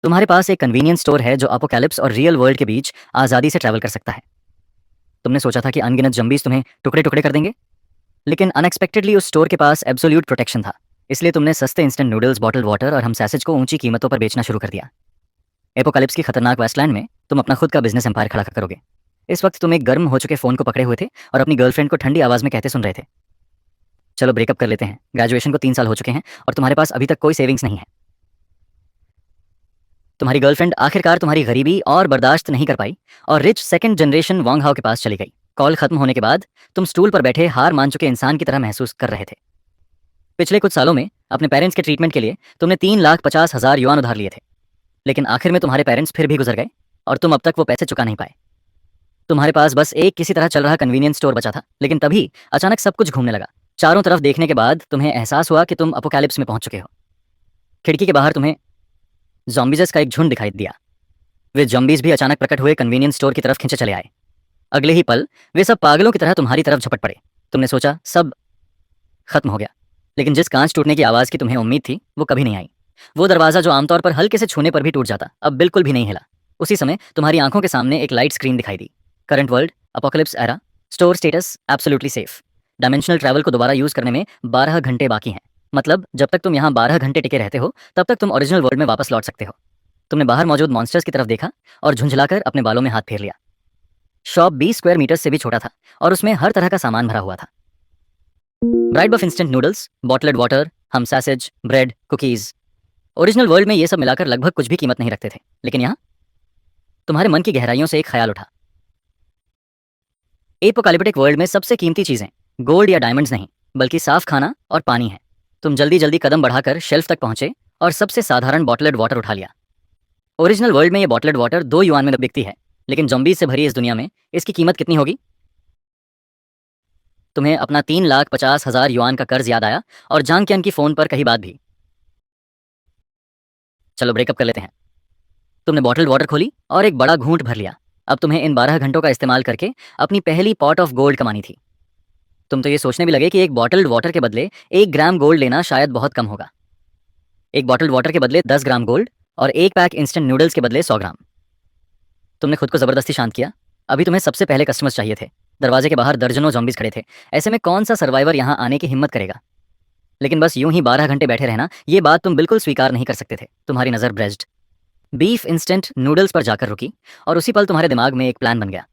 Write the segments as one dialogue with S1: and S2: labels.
S1: तुम्हारे पास एक convenience store है जो अपोकैलिप्स और रियल वर्ल्ड के बीच आज़ादी से ट्रैवल कर सकता है। तुमने सोचा था कि अनगिनत जम्बीज तुम्हें टुकड़े टुकड़े कर देंगे, लेकिन अनएक्सपेक्टेडली उस स्टोर के पास एब्सोल्यूट प्रोटेक्शन था। इसलिए तुमने सस्ते इंस्टेंट नूडल्स, बॉटल्ड वाटर और हम सैसेज को ऊंची कीमतों पर बेचना शुरू कर दिया। एपोकैलिप्स की खतरनाक वेस्टलैंड में तुम अपना खुद का बिजनेस एम्पायर खड़ा करोगे। इस वक्त तुम एक गर्म हो चुके फ़ोन को पकड़े हुए थे और अपनी गर्लफ्रेंड को ठंडी आवाज़ में कहते सुन रहे थे, चलो ब्रेकअप कर लेते हैं। ग्रेजुएशन को 3 साल हो चुके हैं और तुम्हारे पास अभी तक कोई सेविंग्स नहीं है। तुम्हारी गर्लफ्रेंड आखिरकार तुम्हारी गरीबी और बर्दाश्त नहीं कर पाई और रिच सेकंड जनरेशन वांग हाओ के पास चली गई। कॉल खत्म होने के बाद तुम स्टूल पर बैठे हार मान चुके इंसान की तरह महसूस कर रहे थे। पिछले कुछ सालों में अपने पेरेंट्स के ट्रीटमेंट के लिए तुमने 3,50,000 युआन उधार लिए थे, लेकिन आखिर में तुम्हारे पेरेंट्स फिर भी गुजर गए और तुम अब तक वो पैसे चुका नहीं पाए। तुम्हारे पास बस एक किसी तरह चल रहा कन्वीनियंस स्टोर बचा था, लेकिन तभी अचानक सब कुछ घूमने लगा। चारों तरफ देखने के बाद तुम्हें एहसास हुआ कि तुम अपोकैलिप्स में पहुंच चुके हो। खिड़की के बाहर तुम्हें ज़ॉम्बीज़ का एक झुंड दिखाई दिया। वे ज़ॉम्बीज़ भी अचानक प्रकट हुए कन्वीनियंस स्टोर की तरफ खींचे चले आए। अगले ही पल वे सब पागलों की तरह तुम्हारी तरफ झपट पड़े। तुमने सोचा सब खत्म हो गया, लेकिन जिस कांच टूटने की आवाज़ की तुम्हें उम्मीद थी वो कभी नहीं आई। वो दरवाज़ा जो आमतौर पर हल्के से छूने पर भी टूट जाता, अब बिल्कुल भी नहीं हिला। उसी समय तुम्हारी आंखों के सामने एक लाइट स्क्रीन दिखाई दी। Current world, apocalypse era, store status absolutely safe. Dimensional travel को दोबारा यूज़ करने में 12 घंटे बाकी हैं। मतलब जब तक तुम यहाँ 12 घंटे टिके रहते हो तब तक तुम ओरिजिनल वर्ल्ड में वापस लौट सकते हो। तुमने बाहर मौजूद मॉन्स्टर्स की तरफ देखा और झुंझलाकर अपने बालों में हाथ फेर लिया। शॉप 20 स्क्वायर मीटर्स से भी छोटा था और उसमें हर तरह का सामान भरा हुआ था। ब्राइट बफ इंस्टेंट नूडल्स, बॉटल्ड वाटर, हम sausage, bread, cookies. Original world में ये सब मिलाकर लगभग कुछ भी कीमत नहीं रखते थे, लेकिन यहाँ तुम्हारे मन की गहराइयों से एक ख्याल उठा। एपोकैलिप्टिक वर्ल्ड में सबसे कीमती चीजें गोल्ड या डायमंड्स नहीं, बल्कि साफ खाना और पानी है। तुम जल्दी जल्दी कदम बढ़ाकर शेल्फ तक पहुंचे और सबसे साधारण बॉटल्ड वाटर उठा लिया। ओरिजिनल वर्ल्ड में ये बॉटल्ड वाटर 2 युआन में बिकती है, लेकिन ज़ॉम्बीज़ से भरी इस दुनिया में इसकी कीमत कितनी होगी? तुम्हें अपना 3,50,000 युआन का कर्ज याद आया और जांग कियन की फ़ोन पर कही बात भी। चलो ब्रेकअप कर लेते हैं। तुमने बॉटल्ड वाटर खोली और एक बड़ा घूंट भर लिया। अब तुम्हें इन 12 घंटों का इस्तेमाल करके अपनी पहली पॉट ऑफ गोल्ड कमानी थी। तुम तो ये सोचने भी लगे कि एक बॉटल्ड वाटर के बदले 1 ग्राम गोल्ड लेना शायद बहुत कम होगा। एक बॉटल्ड वाटर के बदले 10 ग्राम गोल्ड और एक पैक इंस्टेंट नूडल्स के बदले 100 ग्राम। तुमने खुद को जबरदस्ती शांत किया। अभी तुम्हें सबसे पहले कस्टमर्स चाहिए थे। दरवाजे के बाहर दर्जनों ज़ॉम्बीज़ खड़े थे। ऐसे में कौन सा सर्वाइवर यहाँ आने की हिम्मत करेगा? लेकिन बस यूं ही 12 घंटे बैठे रहना, ये बात तुम बिल्कुल स्वीकार नहीं कर सकते थे। तुम्हारी नज़र ब्रेज्ड बीफ इंस्टेंट नूडल्स पर जाकर रुकी और उसी पल तुम्हारे दिमाग में एक प्लान बन गया।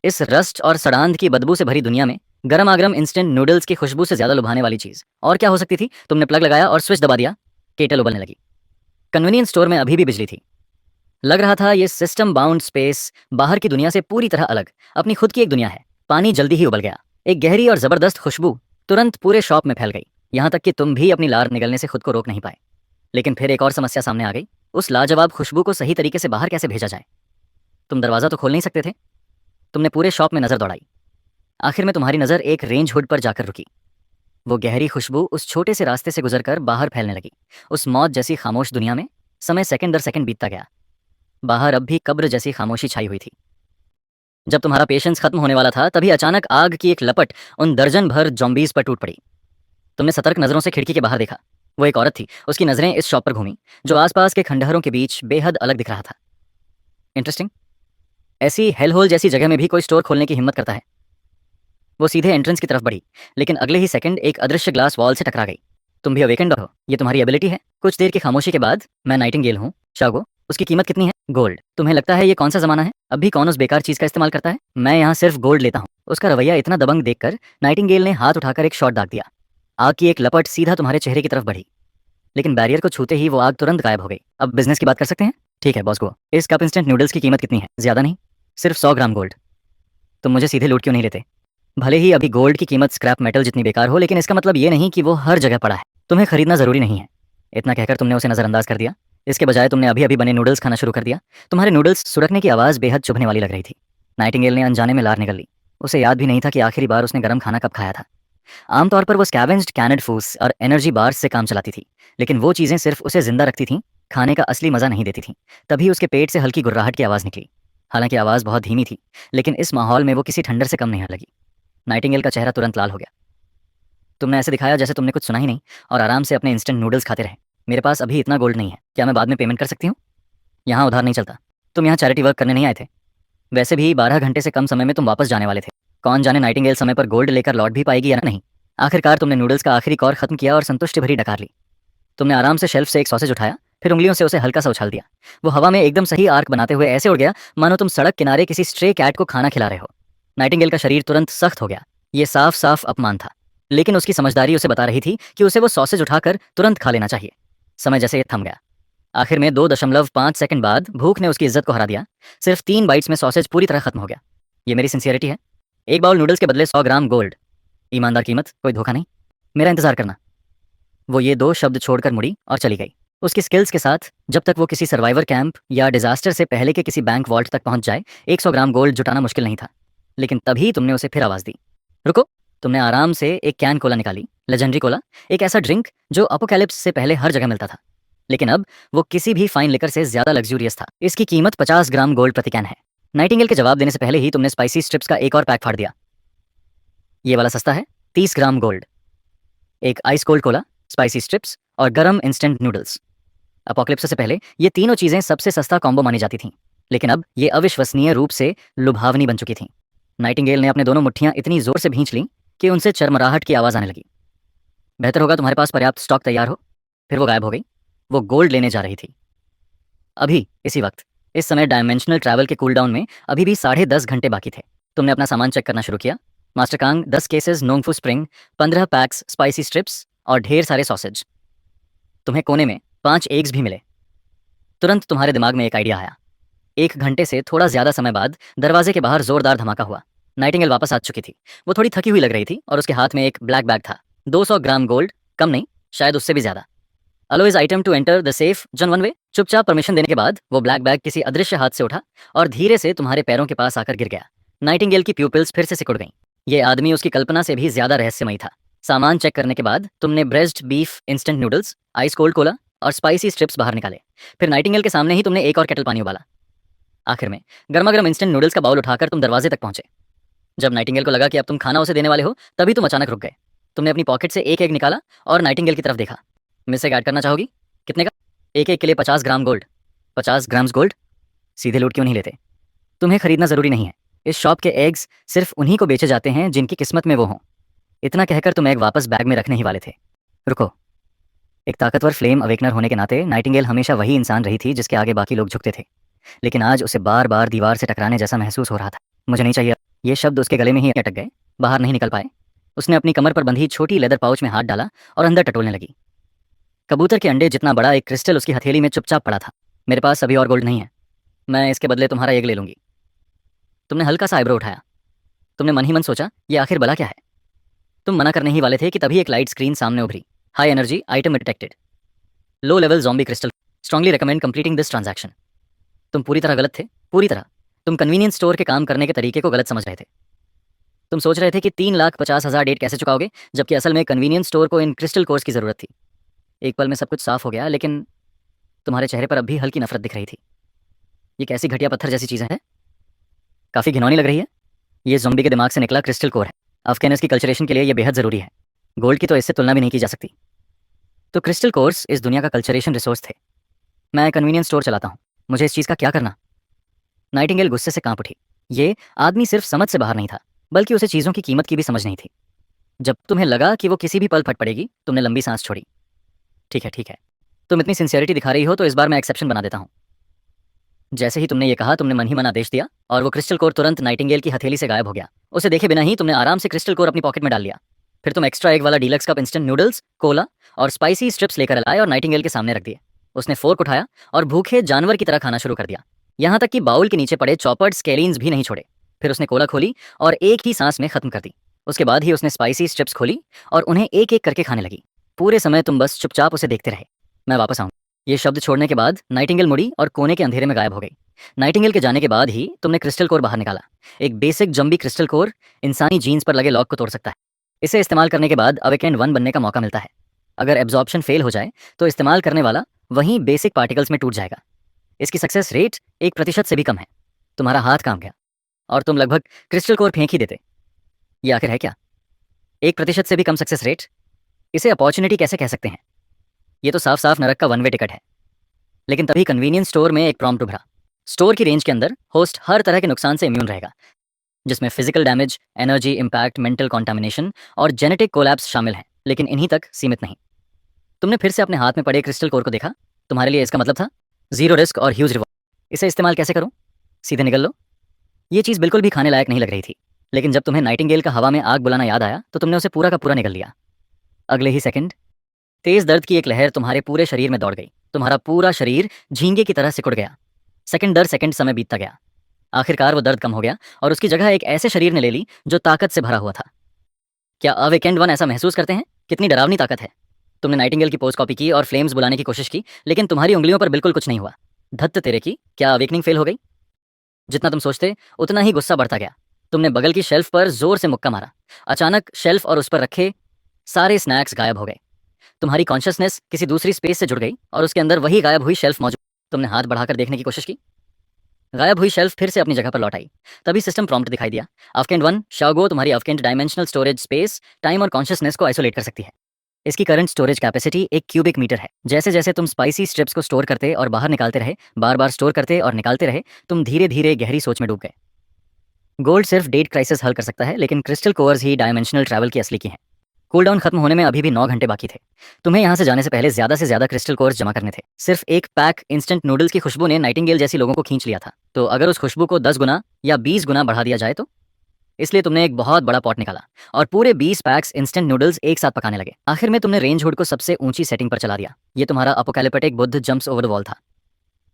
S1: इस रस्ट और सड़ांध की बदबू से भरी दुनिया में गरम आगरम इंस्टेंट नूडल्स की खुशबू से ज्यादा लुभाने वाली चीज और क्या हो सकती थी? तुमने प्लग लगाया और स्विच दबा दिया। केटल उबलने लगी। कन्वीनियंस स्टोर में अभी भी बिजली थी। लग रहा था ये सिस्टम बाउंड स्पेस बाहर की दुनिया से पूरी तरह अलग, अपनी खुद की एक दुनिया है। पानी जल्दी ही उबल गया। एक गहरी और जबरदस्त खुशबू तुरंत पूरे शॉप में फैल गई, यहां तक कि तुम भी अपनी लार निगलने से खुद को रोक नहीं पाए। लेकिन फिर एक और समस्या सामने आ गई। उस लाजवाब खुशबू को सही तरीके से बाहर कैसे भेजा जाए? तुम दरवाजा तो खोल नहीं सकते थे। तुमने पूरे शॉप में नजर दौड़ाई। आखिर में तुम्हारी नजर एक रेंज हुड पर जाकर रुकी। वो गहरी खुशबू उस छोटे से रास्ते से गुजरकर बाहर फैलने लगी। उस मौत जैसी खामोश दुनिया में समय सेकंड दर सेकंड बीतता गया। बाहर अब भी कब्र जैसी खामोशी छाई हुई थी। जब तुम्हारा पेशेंस खत्म होने वाला था, तभी अचानक आग की एक लपट उन दर्जन भर जॉम्बीज पर टूट पड़ी। तुमने सतर्क नजरों से खिड़की के बाहर देखा। वो एक औरत थी। उसकी नजरें इस शॉप पर घूमी जो आसपास के खंडहरों के बीच बेहद अलग दिख रहा था। इंटरेस्टिंग, ऐसी हेल होल जैसी जगह में भी कोई स्टोर खोलने की हिम्मत करता है। वो सीधे एंट्रेंस की तरफ बढ़ी, लेकिन अगले ही सेकंड एक अदृश्य ग्लास वॉल से टकरा गई। तुम भी अवेकेंड हो, ये तुम्हारी एबिलिटी है। कुछ देर की खामोशी के बाद, मैं नाइटिंगेल हूँ शागो। उसकी कीमत कितनी है? गोल्ड। तुम्हें लगता है ये कौन सा जमाना है? अब भी कौन उस बेकार चीज का इस्तेमाल करता है? मैं यहाँ सिर्फ गोल्ड लेता हूँ। उसका रवैया इतना दबंग देखकर नाइटिंगेल ने हाथ उठाकर एक शॉट दाग दिया। आग की एक लपट सीधा तुम्हारे चेहरे की तरफ बढ़ी, लेकिन बैरियर को छूते ही वो आग तुरंत गायब हो गई। अब बिजनेस की बात कर सकते हैं? ठीक है बॉस को। इस कप इंस्टेंट नूडल्स की कीमत कितनी है? ज्यादा नहीं, सिर्फ 100 ग्राम गोल्ड। तुम मुझे सीधे लूट क्यों नहीं लेते? भले ही अभी गोल्ड की कीमत स्क्रैप मेटल जितनी बेकार हो, लेकिन इसका मतलब ये नहीं कि वो हर जगह पड़ा है। तुम्हें खरीदना जरूरी नहीं है। इतना कहकर तुमने उसे नजरअंदाज कर दिया। इसके बजाय तुमने अभी अभी बने नूडल्स खाना शुरू कर दिया। तुम्हारे नूडल्स सुरकने की आवाज़ बेहद चुभने वाली लग रही थी। नाइटिंगेल ने अनजाने में लार निकल ली। उसे याद भी नहीं था कि आखिरी बार उसने गर्म खाना कब खाया था। आमतौर पर वो स्कैवेंज्ड कैनेड फूड्स और एनर्जी बार्स से काम चलाती थी, लेकिन वो चीज़ें सिर्फ उसे जिंदा रखती थीं, खाने का असली मज़ा नहीं देती थीं। तभी उसके पेट से हल्की गुर्राहट की आवाज़ निकली। हालांकि आवाज़ बहुत धीमी थी, लेकिन इस माहौल में वो किसी ठंडर से कम नहीं लगी। नाइटिंगेल का चेहरा तुरंत लाल हो गया। तुमने ऐसे दिखाया जैसे तुमने कुछ सुना ही नहीं और आराम से अपने इंस्टेंट नूडल्स खाते रहे। मेरे पास अभी इतना गोल्ड नहीं है, क्या मैं बाद में पेमेंट कर सकती हूँ? यहाँ उधार नहीं चलता। तुम यहाँ चैरिटी वर्क करने नहीं आए थे। वैसे भी 12 घंटे से कम समय में तुम वापस जाने वाले थे। कौन जाने नाइटिंगेल समय पर गोल्ड लेकर लौट भी पाएगी या नहीं। आखिरकार तुमने नूडल्स का आखिरी कौर खत्म किया और संतुष्टि भरी डकार ली। तुमने आराम से शेल्फ से एक सॉसेज उठाया, फिर उंगलियों से उसे हल्का सा उछाल दिया। वो हवा में एकदम सही आर्क बनाते हुए ऐसे उड़ गया मानो तुम सड़क किनारे किसी स्ट्रे कैट को खाना खिला रहे हो। नाइटिंगेल का शरीर तुरंत सख्त हो गया। ये साफ साफ अपमान था, लेकिन उसकी समझदारी उसे बता रही थी कि उसे वो सॉसेज उठाकर तुरंत खा लेना चाहिए। समय जैसे थम गया। आखिर में 2.5 सेकंड बाद भूख ने उसकी इज्जत को हरा दिया। सिर्फ 3 बाइट्स में सॉसेज पूरी तरह खत्म हो गया। ये मेरी सिंसियरिटी है। एक बाउल नूडल्स के बदले 100 ग्राम गोल्ड। ईमानदार कीमत, कोई धोखा नहीं। मेरा इंतजार करना। वो ये 2 शब्द छोड़कर मुड़ी और चली गई। उसकी स्किल्स के साथ जब तक वो किसी सर्वाइवर कैंप या डिजास्टर से पहले के किसी बैंक वॉल्ट तक पहुंच जाए 100 ग्राम गोल्ड जुटाना मुश्किल नहीं था। लेकिन तभी तुमने उसे फिर आवाज दी। रुको। तुमने आराम से एक कैन कोला निकाली, लेजेंडरी कोला, एक ऐसा ड्रिंक जो अपोकैलिप्स से पहले हर जगह मिलता था। लेकिन अब वो किसी भी फाइन लिकर से ज्यादा लग्जूरियस था। इसकी कीमत 50 ग्राम गोल्ड प्रति कैन है। नाइटिंगेल के जवाब देने से पहले ही तुमने स्पाइसी स्ट्रिप्स का एक और पैक फाड़ दिया। ये वाला सस्ता है, 30 ग्राम गोल्ड। एक ice cold Cola, spicy strips और गरम इंस्टेंट नूडल्स। अपोकलिप्स से पहले ये तीनों चीजें सबसे सस्ता कॉम्बो मानी जाती थीं, लेकिन अब ये अविश्वसनीय रूप से लुभावनी बन चुकी थीं। नाइटिंगेल ने अपने दोनों मुट्ठियां इतनी जोर से भींच लीं कि उनसे चरमराहट की आवाज आने लगी। बेहतर होगा तुम्हारे पास पर्याप्त स्टॉक तैयार हो। फिर वो गायब हो गई। वो गोल्ड लेने जा रही थी। अभी इसी वक्त, इस समय डायमेंशनल ट्रैवल के कूलडाउन में अभी भी 10.5 घंटे बाकी थे। तुमने अपना सामान चेक करना शुरू किया। Master Kong 10 cases Nongfu Spring, 15 packs spicy strips और ढेर सारे सॉसेज। तुम्हें कोने में 5 एग्स भी मिले। तुरंत तुम्हारे दिमाग में एक आइडिया आया। 1 घंटे से थोड़ा ज्यादा समय बाद दरवाजे के बाहर जोरदार धमाका हुआ। नाइटिंगेल वापस आ चुकी थी। वो थोड़ी थकी हुई लग रही थी और उसके हाथ में एक ब्लैक बैग था। 200 ग्राम गोल्ड, कम नहीं, शायद उससे भी ज्यादा। Allow is item to enter the safe zone one way. चुपचाप परमिशन देने के बाद वो ब्लैक बैग किसी अदृश्य हाथ से उठा और धीरे से तुम्हारे पैरों के पास आकर गिर गया। नाइटिंगेल की प्यूपिल्स फिर से सिकुड़ गईं। ये आदमी उसकी कल्पना से भी ज्यादा रहस्यमयी था। सामान चेक करने के बाद तुमने breast beef instant noodles, ice cold Cola और स्पाइसी स्ट्रिप्स बाहर निकाले। फिर नाइटिंगेल के सामने ही तुमने एक और केटल पानी उबाला। आखिर में गर्मा गर्म इंस्टेंट नूडल्स का बाउल उठाकर तुम दरवाजे तक पहुंचे। जब नाइटिंगेल को लगा कि अब तुम खाना उसे देने वाले हो, तभी तुम अचानक रुक गए। तुमने अपनी पॉकेट से एक एग निकाला और नाइटिंगेल की तरफ देखा। मिस ऐड करना चाहोगी? कितने का? एक एक के लिए 50 ग्राम गोल्ड। 50 grams gold? सीधे लूट क्यों नहीं लेते? तुम्हें खरीदना जरूरी नहीं है। इस शॉप के एग्स सिर्फ उन्हीं को बेचे जाते हैं जिनकी किस्मत में वो हों। इतना कहकर तुम एग वापस बैग में रखने ही वाले थे। रुको। एक ताकतवर फ्लेम अवेकनर होने के नाते नाइटिंगेल हमेशा वही इंसान रही थी जिसके आगे बाकी लोग झुकते थे। लेकिन आज उसे बार बार दीवार से टकराने जैसा महसूस हो रहा था। मुझे नहीं चाहिए। ये शब्द उसके गले में ही अटक गए, बाहर नहीं निकल पाए। उसने अपनी कमर पर बंधी छोटी लेदर पाउच में हाथ डाला और अंदर टटोलने लगी। कबूतर के अंडे जितना बड़ा एक क्रिस्टल उसकी हथेली में चुपचाप पड़ा था। मेरे पास अभी और गोल्ड नहीं है। मैं इसके बदले तुम्हारा एग ले लूंगी। तुमने हल्का सा आईब्रो उठाया। तुमने मन ही मन सोचा, ये आखिर भला क्या है? तुम मना करने ही वाले थे कि तभी एक लाइट स्क्रीन सामने उभरी। High energy item detected. Low level zombie crystal. Strongly recommend completing this transaction. तुम पूरी तरह गलत थे, पूरी तरह। तुम कन्वीनियंस स्टोर के काम करने के तरीके को गलत समझ रहे थे। तुम सोच रहे थे कि 3,50,000 डेट कैसे चुकाओगे, जबकि असल में कन्वीनियंस स्टोर को इन क्रिस्टल कोर्स की जरूरत थी। एक पल में सब कुछ साफ हो गया, लेकिन तुम्हारे चेहरे पर अब भी हल्की नफरत दिख रही थी। ये कैसी घटिया पत्थर जैसी चीजें हैं? काफी घिनौनी लग रही है। ये ज़ॉम्बी के दिमाग से निकला क्रिस्टल कोर है। अफगानिस्तान की कल्चरेशन के लिए यह बेहद जरूरी है। गोल्ड की तो इससे तुलना भी नहीं की जा सकती। तो क्रिस्टल कोर्स इस दुनिया का कल्चरेशन रिसोर्स थे। मैं कन्वीनियंस स्टोर चलाता हूँ, मुझे इस चीज़ का क्या करना? नाइटिंगेल गुस्से से कांप उठी। ये आदमी सिर्फ समझ से बाहर नहीं था, बल्कि उसे चीज़ों की कीमत की भी समझ नहीं थी। जब तुम्हें लगा कि वो किसी भी पल फट पड़ेगी, तुमने लंबी सांस छोड़ी। ठीक है, ठीक है, तुम इतनी सिंसियरिटी दिखा रही हो तो इस बार मैं एक्सेप्शन बना देता हूँ। जैसे ही तुमने ये कहा, तुमने मन ही मन आदेश दिया और वो क्रिस्टल कोर तुरंत नाइटिंगेल की हथेली से गायब हो गया। उसे देखे बिना ही तुमने आराम से क्रिस्टल कोर अपनी पॉकेट में डाल लिया। फिर तुम एक्स्ट्रा एग वाला deluxe cup instant noodles, Cola और स्पाइसी स्ट्रिप्स लेकर आए और नाइटिंगेल के सामने रख दिए। उसने फोर्क उठाया और भूखे जानवर की तरह खाना शुरू कर दिया। यहाँ तक कि बाउल के नीचे पड़े चॉपर्ड स्केलिन्स भी नहीं छोड़े। फिर उसने कोला खोली और एक ही सांस में खत्म कर दी। उसके बाद ही उसने स्पाइसी स्ट्रिप्स खोली और उन्हें एक एक करके खाने लगी। पूरे समय तुम बस चुपचाप उसे देखते रहे। मैं वापस आऊँ। ये शब्द छोड़ने के बाद नाइटिंगेल मुड़ी और कोने के अंधेरे में गायब हो गई। नाइटिंगेल के जाने के बाद ही तुमने क्रिस्टल कोर बाहर निकाला। एक बेसिक जंबी क्रिस्टल कोर इंसानी जीन्स पर लगे लॉक को तोड़ सकता है। इसे इस्तेमाल करने के बाद अवेकेंड 1 बनने का मौका मिलता है। अगर एब्जॉर्प्शन फेल हो जाए तो इस्तेमाल करने वाला वहीं बेसिक पार्टिकल्स में टूट जाएगा। इसकी सक्सेस रेट 1% से भी कम है। तुम्हारा हाथ काम गया और तुम लगभग क्रिस्टल कोर फेंक ही देते। ये आखिर है क्या? 1% से भी कम सक्सेस रेट? इसे अपॉर्चुनिटी कैसे कह सकते हैं? ये तो साफ साफ नरक का वन वे टिकट है। लेकिन तभी कन्वीनियंस स्टोर में एक प्रॉम्प्ट उभरा। स्टोर की रेंज के अंदर होस्ट हर तरह के नुकसान से इम्यून रहेगा, जिसमें physical damage, energy impact, mental contamination और जेनेटिक कोलैप्स शामिल हैं, लेकिन इन्हीं तक सीमित नहीं। तुमने फिर से अपने हाथ में पड़े क्रिस्टल कोर को देखा। तुम्हारे लिए इसका मतलब था जीरो रिस्क और ह्यूज रिवॉर्ड। इसे इस्तेमाल कैसे करूं? सीधे निकल लो। ये चीज़ बिल्कुल भी खाने लायक नहीं लग रही थी, लेकिन जब तुम्हें नाइटिंगेल का हवा में आग बुलाना याद आया तो तुमने उसे पूरा का पूरा निगल लिया। अगले ही सेकंड तेज दर्द की एक लहर तुम्हारे पूरे शरीर में दौड़ गई। तुम्हारा पूरा शरीर झींगे की तरह सिकुड़ गया। सेकंड दर सेकंड समय बीतता गया। आखिरकार वो दर्द कम हो गया और उसकी जगह एक ऐसे शरीर ने ले ली जो ताकत से भरा हुआ था। क्या अवेकेंड वन ऐसा महसूस करते हैं? कितनी डरावनी ताकत है। तुमने नाइटिंगेल की पोज कॉपी की और फ्लेम्स बुलाने की कोशिश की, लेकिन तुम्हारी उंगलियों पर बिल्कुल कुछ नहीं हुआ। धत्त तेरे की, क्या अवेकनिंग फेल हो गई? जितना तुम सोचते उतना ही गुस्सा बढ़ता गया। तुमने बगल की शेल्फ पर जोर से मुक्का मारा। अचानक शेल्फ और उस पर रखे सारे स्नैक्स गायब हो गए। तुम्हारी कॉन्शियसनेस किसी दूसरी स्पेस से जुड़ गई और उसके अंदर वही गायब हुई शेल्फ मौजूद। तुमने हाथ बढ़ाकर देखने की कोशिश की। गायब हुई शेल्फ फिर से अपनी जगह पर लौट आई। तभी सिस्टम प्रॉम्प्ट दिखाई दिया। अफकेंड वन, शाओगो तुम्हारी अफकेंड डायमेंशनल स्टोरेज स्पेस टाइम और कॉन्शियसनेस को आइसोलेट कर सकती है। इसकी current storage capacity 1 cubic metre है। जैसे जैसे तुम स्पाइसी स्ट्रिप्स को स्टोर करते और बाहर निकालते रहे, बार बार स्टोर करते और निकालते रहे, तुम धीरे धीरे गहरी सोच में डूब गए। गोल्ड सिर्फ डेट क्राइसिस हल कर सकता है, लेकिन क्रिस्टल कोर्स ही डायमेंशनल ट्रैवल की असली की है। कूलडाउन खत्म होने में अभी भी 9 घंटे बाकी थे। तुम्हें यहाँ से जाने से पहले ज्यादा से ज्यादा क्रिस्टल कोर्स जमा करने थे। सिर्फ एक पैक इंस्टेंट नूडल्स की खुशबू ने नाइटिंगेल जैसी लोगों को खींच लिया था। तो अगर उस खुशबू को 10 गुना या 20 गुना बढ़ा दिया जाए तो? इसलिए तुमने एक बहुत बड़ा पॉट निकाला और पूरे 20 पैक्स इंस्टेंट नूडल्स एक साथ पकाने लगे। आखिर में तुमने रेंज हुड को सबसे ऊंची सेटिंग पर चला दिया। ये तुम्हारा apocalyptic Buddha jumps over the wall था।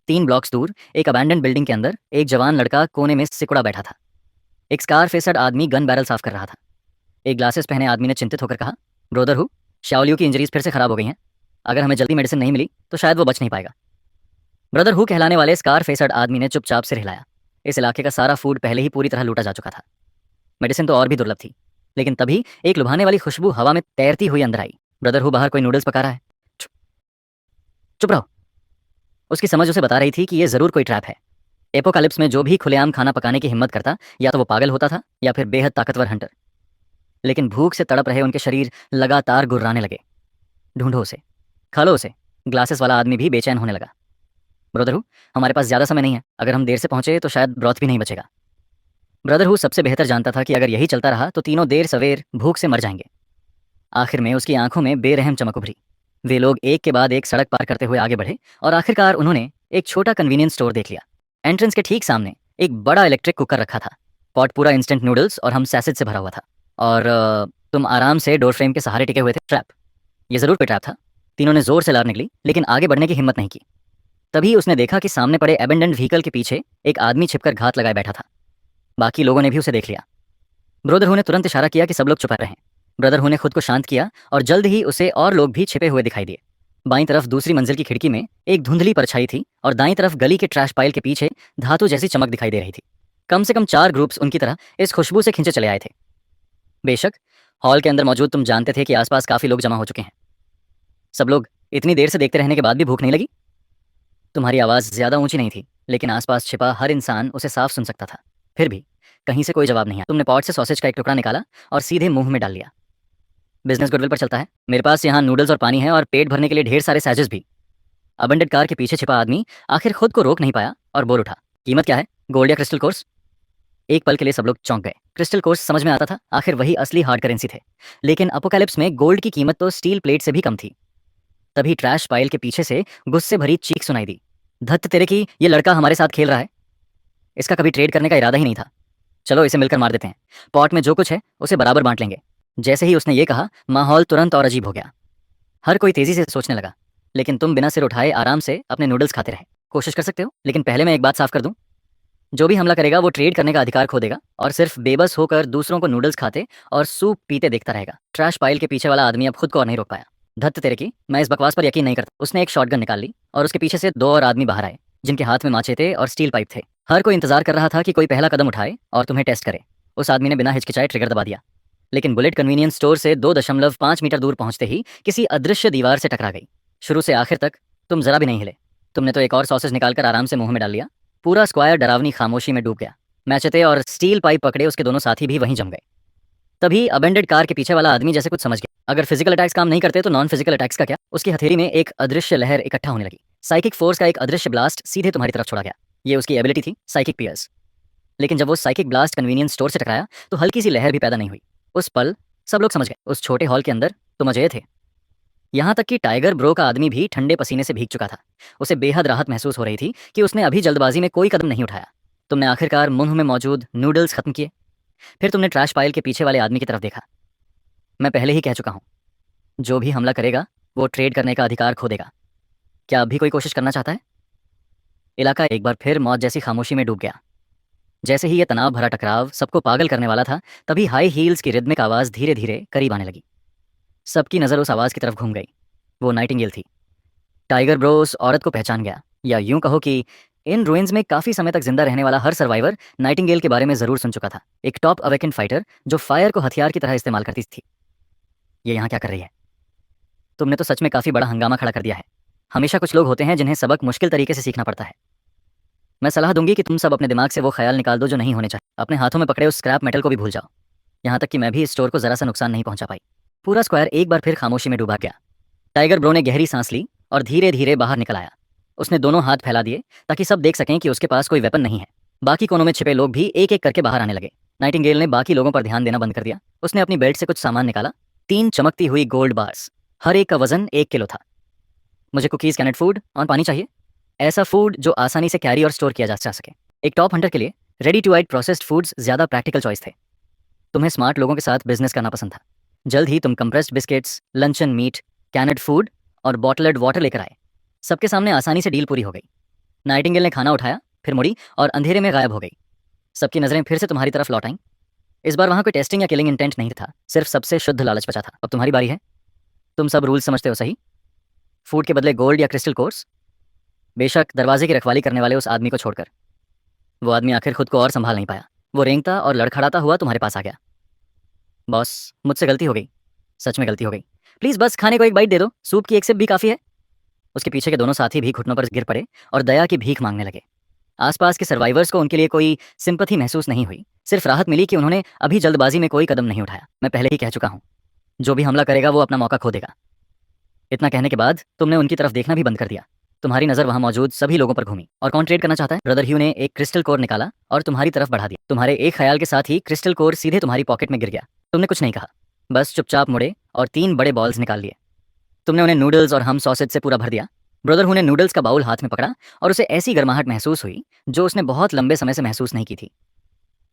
S1: 3 ब्लॉक्स दूर एक अबैंडन बिल्डिंग के अंदर एक जवान लड़का कोने में सिकुड़ा बैठा था। एक स्कार फेसड आदमी गन बैरल साफ कर रहा था। एक ग्लासेस पहने आदमी ने चिंतित होकर कहा, ब्रोदर हु, शाओलियो की इंजरीज फिर से खराब हो गई हैं। अगर हमें जल्दी मेडिसिन नहीं मिली तो शायद वो बच नहीं पाएगा। ब्रदर हु कहलाने वाले स्कार फेसड आदमी ने चुपचाप सिर हिलाया। इस इलाके का सारा फूड पहले ही पूरी तरह लूटा जा चुका था। मेडिसिन तो और भी दुर्लभ थी, लेकिन तभी एक लुभाने वाली खुशबू हवा में तैरती हुई अंदर आई। ब्रदर हु, बाहर कोई नूडल्स पका रहा है। चुप चुप रहो। उसकी समझ उसे बता रही थी कि यह जरूर कोई ट्रैप है। एपोकालिप्स में जो भी खुलेआम खाना पकाने की हिम्मत करता, या तो वो पागल होता था या फिर बेहद ताकतवर हंटर। लेकिन भूख से तड़प रहे उनके शरीर लगातार गुर्राने लगे। ढूंढो उसे, खा लो उसे। ग्लासेस वाला आदमी भी बेचैन होने लगा। ब्रदर हु, हमारे पास ज्यादा समय नहीं है। अगर हम देर से पहुंचे तो शायद ब्रॉथ भी नहीं बचेगा। ब्रदर हु सबसे बेहतर जानता था कि अगर यही चलता रहा तो तीनों देर सवेर भूख से मर जाएंगे। आखिर में उसकी आंखों में बेरहम चमक उभरी। वे लोग एक के बाद एक सड़क पार करते हुए आगे बढ़े और आखिरकार उन्होंने एक छोटा कन्वीनियंस स्टोर देख लिया। एंट्रेंस के ठीक सामने एक बड़ा इलेक्ट्रिक कुकर रखा था। पॉट पूरा इंस्टेंट नूडल्स और हम सैसेज से भरा हुआ था। और तुम आराम से डोर फ्रेम के सहारे टिके हुए थे। ट्रैप, ये जरूर कोई ट्रैप था। तीनों ने जोर से लार निकली, लेकिन आगे बढ़ने की हिम्मत नहीं की। तभी उसने देखा कि सामने पड़े एबेंडेंट व्हीकल के पीछे एक आदमी छिपकर घात लगाए बैठा था। बाकी लोगों ने भी उसे देख लिया। ब्रदर हु ने तुरंत इशारा किया कि सब लोग चुप रहें। ब्रदर हु ने खुद को शांत किया और जल्द ही उसे और लोग भी छिपे हुए दिखाई दिए। बाईं तरफ दूसरी मंजिल की खिड़की में एक धुंधली परछाई थी और दाईं तरफ गली के ट्रैश पाइल के पीछे धातु जैसी चमक दिखाई दे रही थी। कम से कम 4 ग्रुप्स उनकी तरह इस खुशबू से खिंचे चले आए थे। बेशक हॉल के अंदर मौजूद तुम जानते थे कि आसपास काफी लोग जमा हो चुके हैं। सब लोग इतनी देर से देखते रहने के बाद भी भूख नहीं लगी? तुम्हारी आवाज ज्यादा ऊंची नहीं थी, लेकिन आसपास छिपा हर इंसान उसे साफ सुन सकता था। फिर भी कहीं से कोई जवाब नहीं आया। तुमने पॉट से सॉसेज का एक टुकड़ा निकाला और सीधे मुंह में डाल लिया। बिजनेस गुडविल पर चलता है। मेरे पास यहाँ नूडल्स और पानी है और पेट भरने के लिए ढेर सारे सैजेस भी। अबंडेड कार के पीछे छिपा आदमी आखिर खुद को रोक नहीं पाया और बोल उठा, कीमत क्या है, गोल्ड या क्रिस्टल कोर्स? एक पल के लिए सब लोग चौंक गए। क्रिस्टल कोर्स समझ में आता था, आखिर वही असली हार्ड करेंसी थे। लेकिन अपोकैलिप्स में गोल्ड की कीमत तो स्टील प्लेट से भी कम थी। तभी ट्रैश पाइल के पीछे से गुस्से भरी चीख सुनाई दी, धत्त तेरे की, ये लड़का हमारे साथ खेल रहा है। इसका कभी ट्रेड करने का इरादा ही नहीं था। चलो इसे मिलकर मार देते हैं। पॉट में जो कुछ है उसे बराबर बांट लेंगे। जैसे ही उसने ये कहा, माहौल तुरंत और अजीब हो गया। हर कोई तेजी से सोचने लगा। लेकिन तुम बिना सिर उठाए आराम से अपने नूडल्स खाते रहे। कोशिश कर सकते हो, लेकिन पहले मैं एक बात साफ कर दूं, जो भी हमला करेगा वो ट्रेड करने का अधिकार खो देगा और सिर्फ बेबस होकर दूसरों को नूडल्स खाते और सूप पीते देखता रहेगा। ट्रैश पाइल के पीछे वाला आदमी अब खुद को और नहीं रोक पाया। धत्त तेरे की, मैं इस बकवास पर यकीन नहीं करता। उसने एक शॉटगन निकाल ली और उसके पीछे से 2 और आदमी बाहर आए, जिनके हाथ में माचेते और स्टील पाइप थे। हर कोई इंतजार कर रहा था कि कोई पहला कदम उठाए और तुम्हें टेस्ट करे। उस आदमी ने बिना हिचकिचाए ट्रिगर दबा दिया, लेकिन बुलेट कन्वीनियंस स्टोर से 2.5 मीटर दूर पहुंचते ही किसी अदृश्य दीवार से टकरा गई। शुरू से आखिर तक तुम जरा भी नहीं हिले। तुमने तो एक और सॉसेज निकालकर आराम से मुंह में डाल लिया। पूरा स्क्वायर डरावनी खामोशी में डूब गया। मैचेते और स्टील पाइप पकड़े उसके दोनों साथी भी वहीं जम गए। तभी अबेंडेड कार के पीछे वाला आदमी जैसे कुछ समझ गया। अगर फिजिकल अटैक्स काम नहीं करते तो नॉन फिजिकल अटैक्स का क्या? उसकी हथेली में एक अदृश्य लहर इकट्ठा होने लगी। साइकिक फोर्स का एक अदृश्य ब्लास्ट सीधे तुम्हारी तरफ छोड़ा गया। ये उसकी एबिलिटी थी, साइकिक पियर्स। लेकिन जब वो साइकिक ब्लास्ट कन्वीनियंस स्टोर से टकराया तो हल्की सी लहर भी पैदा नहीं हुई। उस पल सब लोग समझ गए, उस छोटे हॉल के अंदर तुम अजय थे। यहाँ तक कि टाइगर ब्रो का आदमी भी ठंडे पसीने से भीग चुका था। उसे बेहद राहत महसूस हो रही थी कि उसने अभी जल्दबाजी में कोई कदम नहीं उठाया। तुमने आखिरकार मुंह में मौजूद नूडल्स खत्म किए। फिर तुमने ट्रैश पाइल के पीछे वाले आदमी की तरफ देखा। मैं पहले ही कह चुका हूँ, जो भी हमला करेगा वो ट्रेड करने का अधिकार खो देगा। क्या अब भी कोई कोशिश करना चाहता है? इलाका एक बार फिर मौत जैसी खामोशी में डूब गया। जैसे ही यह तनाव भरा टकराव सबको पागल करने वाला था, तभी हाई हील्स की रिदमिक आवाज धीरे धीरे करीब आने लगी। सबकी नज़र उस आवाज़ की तरफ घूम गई। वो नाइटिंगेल थी। टाइगर ब्रो उस औरत को पहचान गया, या यूं कहो कि इन रूइंस में काफ़ी समय तक जिंदा रहने वाला हर सर्वाइवर नाइटिंगेल के बारे में ज़रूर सुन चुका था। एक टॉप अवेकेंड फाइटर जो फायर को हथियार की तरह इस्तेमाल करती थी। ये यहाँ क्या कर रही है? तुमने तो सच में काफ़ी बड़ा हंगामा खड़ा कर दिया है। हमेशा कुछ लोग होते हैं जिन्हें सबक मुश्किल तरीके से सीखना पड़ता है। मैं सलाह दूंगी कि तुम सब अपने दिमाग से वो ख्याल निकाल दो जो नहीं होने चाहिए। अपने हाथों में पकड़े उस स्क्रैप मेटल को भी भूल जाओ। यहाँ तक कि मैं भी इस स्टोर को ज़रा सा नुकसान नहीं पहुंचा पाई। पूरा स्क्वायर एक बार फिर खामोशी में डूबा गया। टाइगर ब्रो ने गहरी सांस ली और धीरे धीरे बाहर निकल आया। उसने दोनों हाथ फैला दिए ताकि सब देख सकें कि उसके पास कोई वेपन नहीं है। बाकी कोनों में छिपे लोग भी एक एक करके बाहर आने लगे। नाइटिंगेल ने बाकी लोगों पर ध्यान देना बंद कर दिया। उसने अपनी बेल्ट से कुछ सामान निकाला। 3 चमकती हुई गोल्ड बार्स, हर एक का वजन 1 किलो था। मुझे कुकीज, कैनेड फूड और पानी चाहिए। ऐसा फूड जो आसानी से कैरी और स्टोर किया जा सके। एक टॉप हंटर के लिए ready to eat processed foods ज़्यादा प्रैक्टिकल चॉइस थे। तुम्हें स्मार्ट लोगों के साथ बिजनेस करना पसंद था। जल्द ही तुम compressed biscuits, luncheon meat, canned food और बॉटल्ड वाटर लेकर आए। सबके सामने आसानी से डील पूरी हो गई। नाइटिंगेल ने खाना उठाया, फिर मुड़ी और अंधेरे में गायब हो गई। सबकी नजरें फिर से तुम्हारी तरफ लौट आईं। इस बार वहां कोई टेस्टिंग या किलिंग इंटेंट नहीं था, सिर्फ सबसे शुद्ध लालच बचा था। अब तुम्हारी बारी है। तुम सब रूल्स समझते हो, सही? फूड के बदले गोल्ड या क्रिस्टल कोर्स। बेशक दरवाजे की रखवाली करने वाले उस आदमी को छोड़कर। वो आदमी आखिर खुद को और संभाल नहीं पाया। वो रेंगता और लड़खड़ाता हुआ तुम्हारे पास आ गया। बॉस, मुझसे गलती हो गई। सच में गलती हो गई। प्लीज बस खाने को एक बाइट दे दो, सूप की एक सिप भी काफी है। उसके पीछे के दोनों साथी भी घुटनों पर गिर पड़े और दया की भीख मांगने लगे। आसपास के सर्वाइवर्स को उनके लिए कोई सिंपथी महसूस नहीं हुई। सिर्फ राहत मिली कि उन्होंने अभी जल्दबाजी में कोई कदम नहीं उठाया। मैं पहले ही कह चुका हूं, जो भी हमला करेगा वो अपना मौका खो देगा। इतना कहने के बाद तुमने उनकी तरफ देखना भी बंद कर दिया। तुम्हारी नजर वहां मौजूद सभी लोगों पर घूमी। और कौन ट्रेड करना चाहता है? ब्रदर ह्यू ने एक क्रिस्टल कोर निकाला और तुम्हारी तरफ बढ़ा दिया। तुम्हारे एक ख्याल के साथ ही क्रिस्टल कोर सीधे तुम्हारी पॉकेट में गिर गया। तुमने कुछ नहीं कहा, बस चुपचाप मुड़े और 3 बड़े बॉल्स निकाल लिए। तुमने उन्हें नूडल्स और हम सॉसेज से पूरा भर दिया। ब्रदर हु ने नूडल्स का बाउल हाथ में पकड़ा और उसे ऐसी गर्माहट महसूस हुई जो उसने बहुत लंबे समय से महसूस नहीं की थी।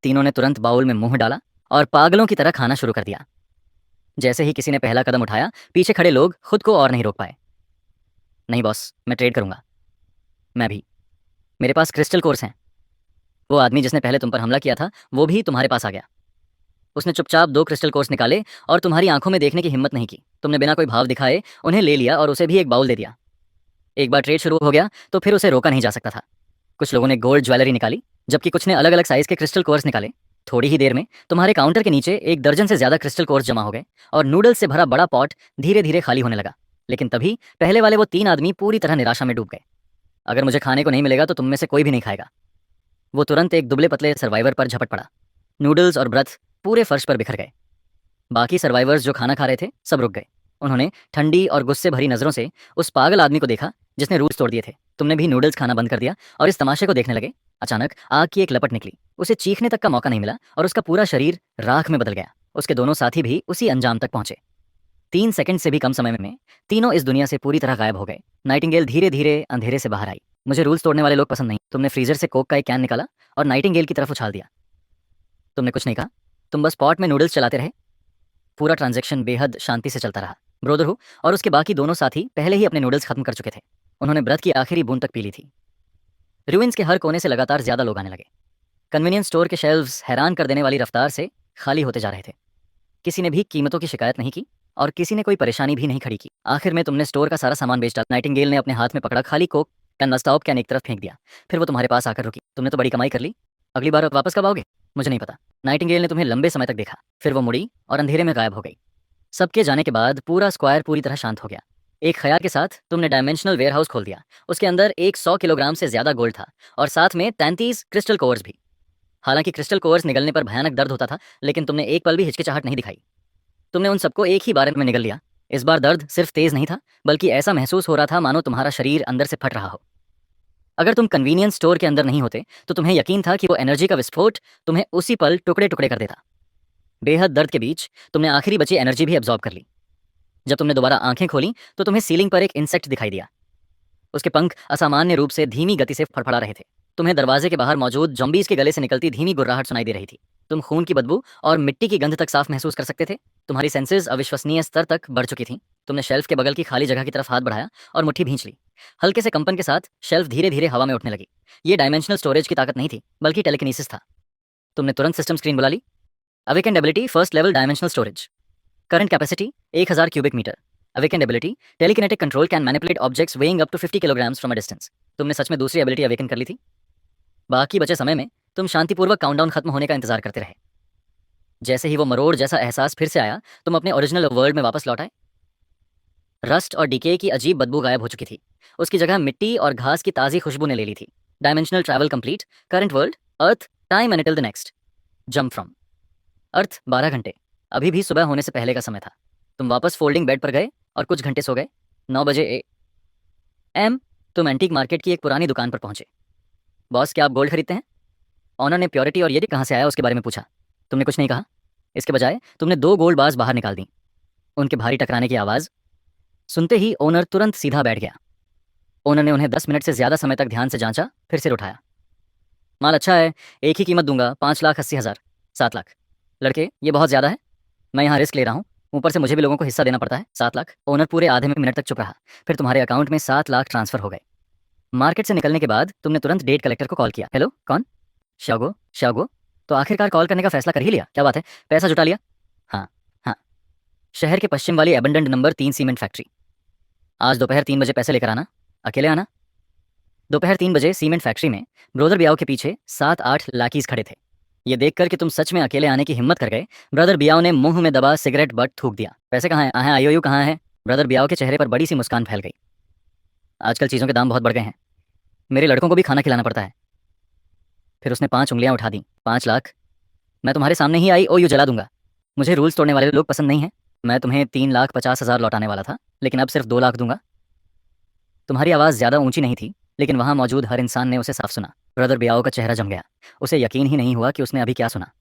S1: तीनों ने तुरंत बाउल में मुंह डाला और पागलों की तरह खाना शुरू कर दिया। जैसे ही किसी ने पहला कदम उठाया, पीछे खड़े लोग खुद को और नहीं रोक पाए। नहीं बॉस, मैं ट्रेड करूंगा। मैं भी। मेरे पास क्रिस्टल कोर्स हैं। वो आदमी जिसने पहले तुम पर हमला किया था वो भी तुम्हारे पास आ गया। उसने चुपचाप 2 क्रिस्टल कोर्स निकाले और तुम्हारी आंखों में देखने की हिम्मत नहीं की। तुमने बिना कोई भाव दिखाए उन्हें ले लिया और उसे भी एक बाउल दे दिया। एक बार ट्रेड शुरू हो गया तो फिर उसे रोका नहीं जा सकता था। कुछ लोगों ने गोल्ड ज्वेलरी निकाली, जबकि कुछ ने अलग अलग साइज के क्रिस्टल कोर्स निकाले। थोड़ी ही देर में तुम्हारे काउंटर के नीचे 1 दर्जन से ज्यादा क्रिस्टल कोर्स जमा हो गए और नूडल्स से भरा बड़ा पॉट धीरे धीरे खाली होने लगा। लेकिन तभी पहले वाले वो 3 आदमी पूरी तरह निराशा में डूब गए। अगर मुझे खाने को नहीं मिलेगा तो तुम में से कोई भी नहीं खाएगा। वो तुरंत एक दुबले पतले सर्वाइवर पर झपट पड़ा। नूडल्स और ब्रथ पूरे फर्श पर बिखर गए। बाकी सर्वाइवर्स जो खाना खा रहे थे सब रुक गए। उन्होंने ठंडी और गुस्से भरी नजरों से उस पागल आदमी को देखा जिसने रूल्स तोड़ दिए थे। तुमने भी नूडल्स खाना बंद कर दिया और इस तमाशे को देखने लगे। अचानक आग की एक लपट निकली। उसे चीखने तक का मौका नहीं मिला और उसका पूरा शरीर राख में बदल गया। उसके दोनों साथी भी उसी अंजाम तक पहुंचे। 3 सेकंड से भी कम समय में तीनों इस दुनिया से पूरी तरह गायब हो गए। नाइटिंगेल धीरे धीरे अंधेरे से बाहर आई। मुझे रूल्स तोड़ने वाले लोग पसंद नहीं। तुमने फ्रीजर से कोक का एक कैन निकाला और नाइटिंगेल की तरफ उछाल दिया। तुमने कुछ नहीं कहा, तुम बस पॉट में नूडल्स चलाते रहे। पूरा ट्रांजैक्शन बेहद शांति से चलता रहा। ब्रोदर हु और उसके बाकी दोनों साथी पहले ही अपने नूडल्स खत्म कर चुके थे। उन्होंने ब्रथ की आखिरी बूंद तक पी ली थी। रूइंस के हर कोने से लगातार ज्यादा लोग आने लगे। कन्वीनियंस स्टोर के शेल्व्स हैरान कर देने वाली रफ्तार से खाली होते जा रहे थे। किसी ने भी कीमतों की शिकायत नहीं की और किसी ने कोई परेशानी भी नहीं खड़ी की। आखिर में तुमने स्टोर का सारा सामान बेच डाला। नाइटिंगेल ने अपने हाथ में पकड़ा खाली कोक का नस्टॉप कैन एक तरफ फेंक दिया। फिर वो तुम्हारे पास आकर रुकी। तुमने तो बड़ी कमाई कर ली। अगली बार वापस कब आओगे? मुझे नहीं पता। नाइटिंगेल ने तुम्हें लंबे समय तक देखा, फिर वो मुड़ी और अंधेरे में गायब हो गई। सबके जाने के बाद पूरा स्क्वायर पूरी तरह शांत हो गया। एक ख्याल के साथ तुमने डायमेंशनल वेयरहाउस खोल दिया। उसके अंदर एक 100 किलोग्राम से ज्यादा गोल्ड था और साथ में 33 क्रिस्टल कोर्स भी। हालांकि क्रिस्टल कोर्स निगलने पर भयानक दर्द होता था, लेकिन तुमने एक पल भी हिचकिचाहट नहीं दिखाई। तुमने उन सबको एक ही बार में निगल लिया। इस बार दर्द सिर्फ तेज नहीं था, बल्कि ऐसा महसूस हो रहा था मानो तुम्हारा शरीर अंदर से फट रहा हो। अगर तुम कन्वीनियंस स्टोर के अंदर नहीं होते तो तुम्हें यकीन था कि वो एनर्जी का विस्फोट तुम्हें उसी पल टुकड़े टुकड़े कर देता। बेहद दर्द के बीच तुमने आखिरी बची एनर्जी भी एब्जॉर्ब कर ली। जब तुमने दोबारा आंखें खोली तो तुम्हें सीलिंग पर एक इंसेक्ट दिखाई दिया। उसके पंख असामान्य रूप से धीमी गति से फड़फड़ा रहे थे। तुम्हें दरवाजे के बाहर मौजूद जॉम्बीज के गले से निकलती धीमी गुर्राहट सुनाई दे रही थी। तुम खून की बदबू और मिट्टी की गंध तक साफ महसूस कर सकते थे। तुम्हारी सेंसेस अविश्वसनीय स्तर तक बढ़ चुकी थीं। तुमने शेल्फ के बगल की खाली जगह की तरफ हाथ बढ़ाया और मुट्ठी भींच ली। हल्के से कंपन के साथ शेल्फ धीरे धीरे हवा में उठने लगी। ये डायमेंशनल स्टोरेज की ताकत नहीं थी, बल्कि टेलीकिनेसिस था। तुमने तुरंत सिस्टम स्क्रीन बुला ली। Awakened ability first level dimensional storage. Current capacity 1000 cubic metre. Awakened ability telekinetic control can manipulate objects weighing up to 50 kilograms from a distance. तुमने सच में दूसरी एबिलिटी अवेकन कर ली थी। बाकी बचे समय में तुम शांतिपूर्वक काउंटडाउन खत्म होने का इंतजार करते रहे। जैसे ही वो मरोड़ जैसा एहसास फिर से आया, तुम अपने ओरिजिनल वर्ल्ड में वापस लौट आए। रस्ट और डीके की अजीब बदबू गायब हो चुकी थी। उसकी जगह मिट्टी और घास की ताज़ी खुशबू ने ले ली थी। Dimensional travel complete. Current world Earth time and till the next. Jump from Earth 12 घंटे। अभी भी सुबह होने से पहले का समय था। तुम वापस फोल्डिंग बेड पर गए और कुछ घंटे सो गए। 9 बजे एम तुम एंटीक मार्केट की एक पुरानी दुकान पर पहुंचे। बॉस, क्या आप गोल्ड खरीदते हैं? ऑनर ने प्योरिटी और ये कहाँ से आया उसके बारे में पूछा। तुमने कुछ नहीं कहा। इसके बजाय तुमने 2 गोल्ड बार्स बाहर निकाल दी। उनके भारी टकराने की आवाज़ सुनते ही ओनर तुरंत सीधा बैठ गया। ओनर ने उन्हें 10 मिनट से ज़्यादा समय तक ध्यान से जांचा, फिर सिर उठाया। माल अच्छा है, एक ही कीमत दूंगा, 5,80,000। 7 लाख। लड़के, ये बहुत ज़्यादा है। मैं यहाँ रिस्क ले रहा हूँ, ऊपर से मुझे भी लोगों को हिस्सा देना पड़ता है। 7 लाख। ओनर पूरे आधे मिनट तक चुप रहा। फिर तुम्हारे अकाउंट में 7 लाख ट्रांसफर हो गए। मार्केट से निकलने के बाद तुमने तुरंत डेट कलेक्टर को कॉल किया। हेलो, कौन? श्यागो। श्यागो, तो आखिरकार कॉल करने का फैसला कर ही लिया, क्या बात है? पैसा जुटा लिया? हाँ हाँ। शहर के पश्चिम वाली एबंडेंट नंबर 3 सीमेंट फैक्ट्री। आज दोपहर 3 बजे पैसे लेकर आना। अकेले आना। दोपहर 3 बजे सीमेंट फैक्ट्री में ब्रदर बियाओ के पीछे 7-8 लाकीज खड़े थे। ये देखकर कि तुम सच में अकेले आने की हिम्मत कर गए, ब्रदर बियाओ ने मुंह में दबा सिगरेट बट थूक दिया। पैसे कहाँ हैं? आईओयू कहाँ है? ब्रदर बियाओ के चेहरे पर बड़ी सी मुस्कान फैल गई। आजकल चीज़ों के दाम बहुत बढ़ गए हैं, मेरे लड़कों को भी खाना खिलाना पड़ता है। फिर उसने 5 उंगलियां उठा दी। 5 लाख? मैं तुम्हारे सामने ही आईओयू जला दूंगा। मुझे रूल्स तोड़ने वाले लोग पसंद नहीं हैं। मैं तुम्हें 3,50,000 लौटाने वाला था, लेकिन अब सिर्फ 2 लाख दूंगा। तुम्हारी आवाज़ ज़्यादा ऊंची नहीं थी, लेकिन वहां मौजूद हर इंसान ने उसे साफ सुना। ब्रदर बियाओ का चेहरा जम गया। उसे यकीन ही नहीं हुआ कि उसने अभी क्या सुना।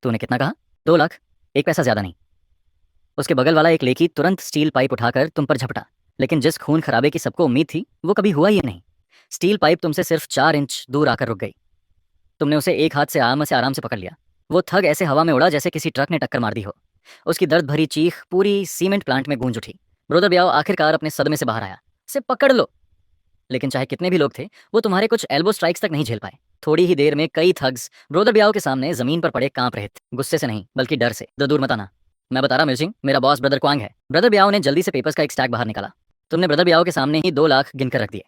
S1: तूने कितना कहा? 2 लाख। एक पैसा ज़्यादा नहीं। उसके बगल वाला एक लेकी तुरंत स्टील पाइप उठाकर तुम पर झपटा, लेकिन जिस खून खराबे की सबको उम्मीद थी वो कभी हुआ ही नहीं। स्टील पाइप तुमसे सिर्फ 4 इंच दूर आकर रुक गई। तुमने उसे एक हाथ से आराम से पकड़ लिया। वो थग ऐसे हवा में उड़ा जैसे किसी ट्रक ने टक्कर मार दी हो। उसकी दर्द भरी चीख पूरी सीमेंट प्लांट में गूंज उठी। ब्रदर बियाओ आखिरकार अपने सदमे से बाहर आया। "से पकड़ लो।" लेकिन चाहे कितने भी लोग थे, वो तुम्हारे कुछ एल्बो स्ट्राइक्स तक नहीं झेल पाए। थोड़ी ही देर में कई थग्स ब्रदर बियाओ के सामने जमीन पर पड़े कांप रहे थे। गुस्से से नहीं, बल्कि डर से। दूर मत आना, मैं बता रहा मिर्चिंग, मेरा बॉस ब्रदर क्वांग है। ब्रदर बियाओ ने जल्दी से पेपर्स का एक स्टैक बाहर निकाला। तुमने ब्रदर बियाओ के सामने ही 2 लाख गिनकर रख दिए।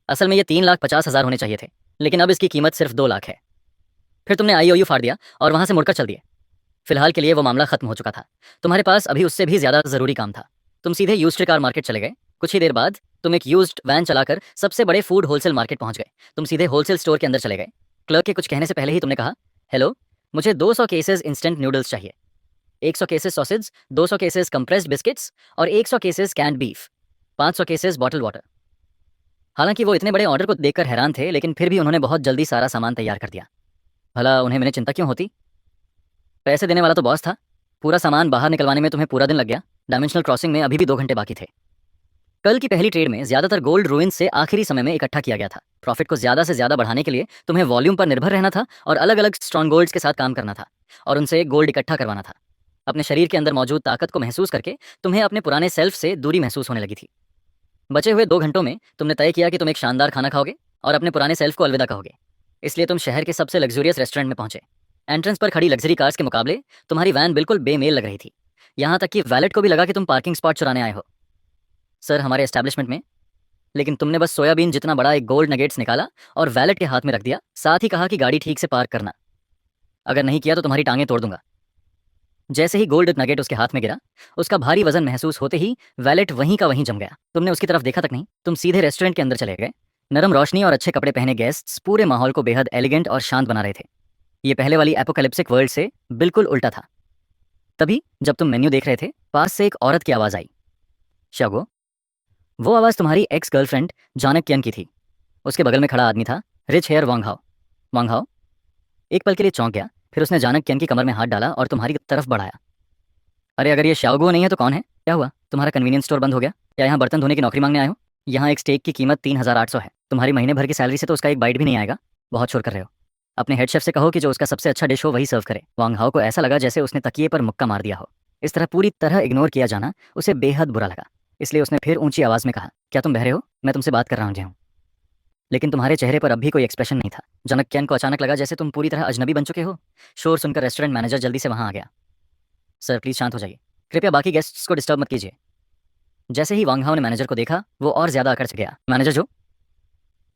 S1: असल में ये 3,50,000 होने चाहिए थे, लेकिन अब इसकी कीमत सिर्फ 2 लाख है। फिर तुमने आईओयू फाड़ दिया और वहां से मुड़कर चल दिए। फिलहाल के लिए वो मामला खत्म हो चुका था। तुम्हारे पास अभी उससे भी ज्यादा जरूरी काम था। तुम सीधे यूज्ड कार मार्केट चले गए। कुछ ही देर बाद तुम एक यूज्ड वैन चलाकर सबसे बड़े फूड होलसेल मार्केट पहुंच गए। तुम सीधे होलसेल स्टोर के अंदर चले गए। क्लर्क के कुछ कहने से पहले ही तुमने कहा, हेलो, मुझे 200 केसेस इंस्टेंट नूडल्स चाहिए, 100 cases sausage, 200 cases compressed biscuits और 100 cases canned beef, 500 cases bottle water. हालांकि वो इतने बड़े ऑर्डर को देखकर हैरान थे, लेकिन फिर भी उन्होंने बहुत जल्दी सारा सामान तैयार कर दिया। भला उन्हें मैंने चिंता क्यों होती? पैसे देने वाला तो बॉस था। पूरा सामान बाहर निकलवाने में तुम्हें पूरा दिन लग गया। डायमेंशनल क्रॉसिंग में अभी भी 2 घंटे बाकी थे। कल की पहली ट्रेड में ज्यादातर गोल्ड रूइंस से आखिरी समय में इकट्ठा किया गया था। प्रॉफिट को ज्यादा से ज्यादा बढ़ाने के लिए तुम्हें वॉल्यूम पर निर्भर रहना था और अलग अलग स्ट्रॉन्ग गोल्ड्स के साथ काम करना था और उनसे गोल्ड इकट्ठा करवाना था। अपने शरीर के अंदर मौजूद ताकत को महसूस करके तुम्हें अपने पुराने सेल्फ से दूरी महसूस होने लगी थी। बचे हुए 2 घंटों में तुमने तय किया कि तुम एक शानदार खाना खाओगे और अपने पुराने सेल्फ को अलविदा कहोगे। इसलिए तुम शहर के सबसे लग्जूरियस रेस्टोरेंट में पहुंचे। एंट्रेंस पर खड़ी लग्जरी कार्स के मुकाबले तुम्हारी वैन बिल्कुल बेमेल लग रही थी। यहां तक कि वैलेट को भी लगा कि तुम पार्किंग स्पॉट चुराने आए हो। सर, हमारे एस्टैब्लिशमेंट में। लेकिन तुमने बस सोयाबीन जितना बड़ा एक गोल्ड नगेट्स निकाला और वैलेट के हाथ में रख दिया, साथ ही कहा कि गाड़ी ठीक से पार्क करना, अगर नहीं किया तो तुम्हारी टांगें तोड़ दूंगा। जैसे ही गोल्ड नगेट उसके हाथ में गिरा, उसका भारी वजन महसूस होते ही वैलेट वहीं का वहीं जम गया। तुमने उसकी तरफ देखा तक नहीं। तुम सीधे रेस्टोरेंट के अंदर चले गए। नरम रोशनी और अच्छे कपड़े पहने गेस्ट्स पूरे माहौल को बेहद एलिगेंट और शांत बना रहे थे। ये पहले वाली एपोकैलिप्सिक वर्ल्ड से बिल्कुल उल्टा था। तभी जब तुम मेन्यू देख रहे थे, पास से एक औरत की आवाज़ आई। शागो, वो आवाज़ तुम्हारी एक्स गर्लफ्रेंड जानक कियन की थी। उसके बगल में खड़ा आदमी था रिच हेयर वांगहाओ। वांगहाओ एक पल के लिए चौंक गया, फिर उसने जानक कियन की कमर में हाथ डाला और तुम्हारी तरफ बढ़ाया। अरे अगर ये शाओगो नहीं है तो कौन है? क्या हुआ? तुम्हारा कन्वीनियंस स्टोर बंद हो गया? क्या यहाँ बर्तन धोने की नौकरी मांगने आए हो? यहाँ एक स्टेक की कीमत 3800 है। तुम्हारी महीने भर की सैलरी से तो उसका एक बाइट भी नहीं आएगा। बहुत शोर कर रहे हो। अपने हेड शेफ से कहो कि जो उसका सबसे अच्छा डिश हो वही सर्व करे। वांग हाओ को ऐसा लगा जैसे उसने तकिए पर मुक्का मार दिया हो। इस तरह पूरी तरह इग्नोर किया जाना उसे बेहद बुरा लगा। इसलिए उसने फिर ऊंची आवाज़ में कहा, क्या तुम बह रहे हो? मैं तुमसे बात कर रहा हूँ। लेकिन तुम्हारे चेहरे पर अब भी कोई एक्सप्रेशन नहीं था। जनक कैन को अचानक लगा जैसे तुम पूरी तरह अजनबी बन चुके हो। शोर सुनकर रेस्टोरेंट मैनेजर जल्दी से वहां आ गया। सर प्लीज शांत हो जाइए, कृपया बाकी गेस्ट्स को डिस्टर्ब मत कीजिए। जैसे ही वांगहाओ ने मैनेजर को देखा, वो और ज्यादा अकड़ गया। मैनेजर जो,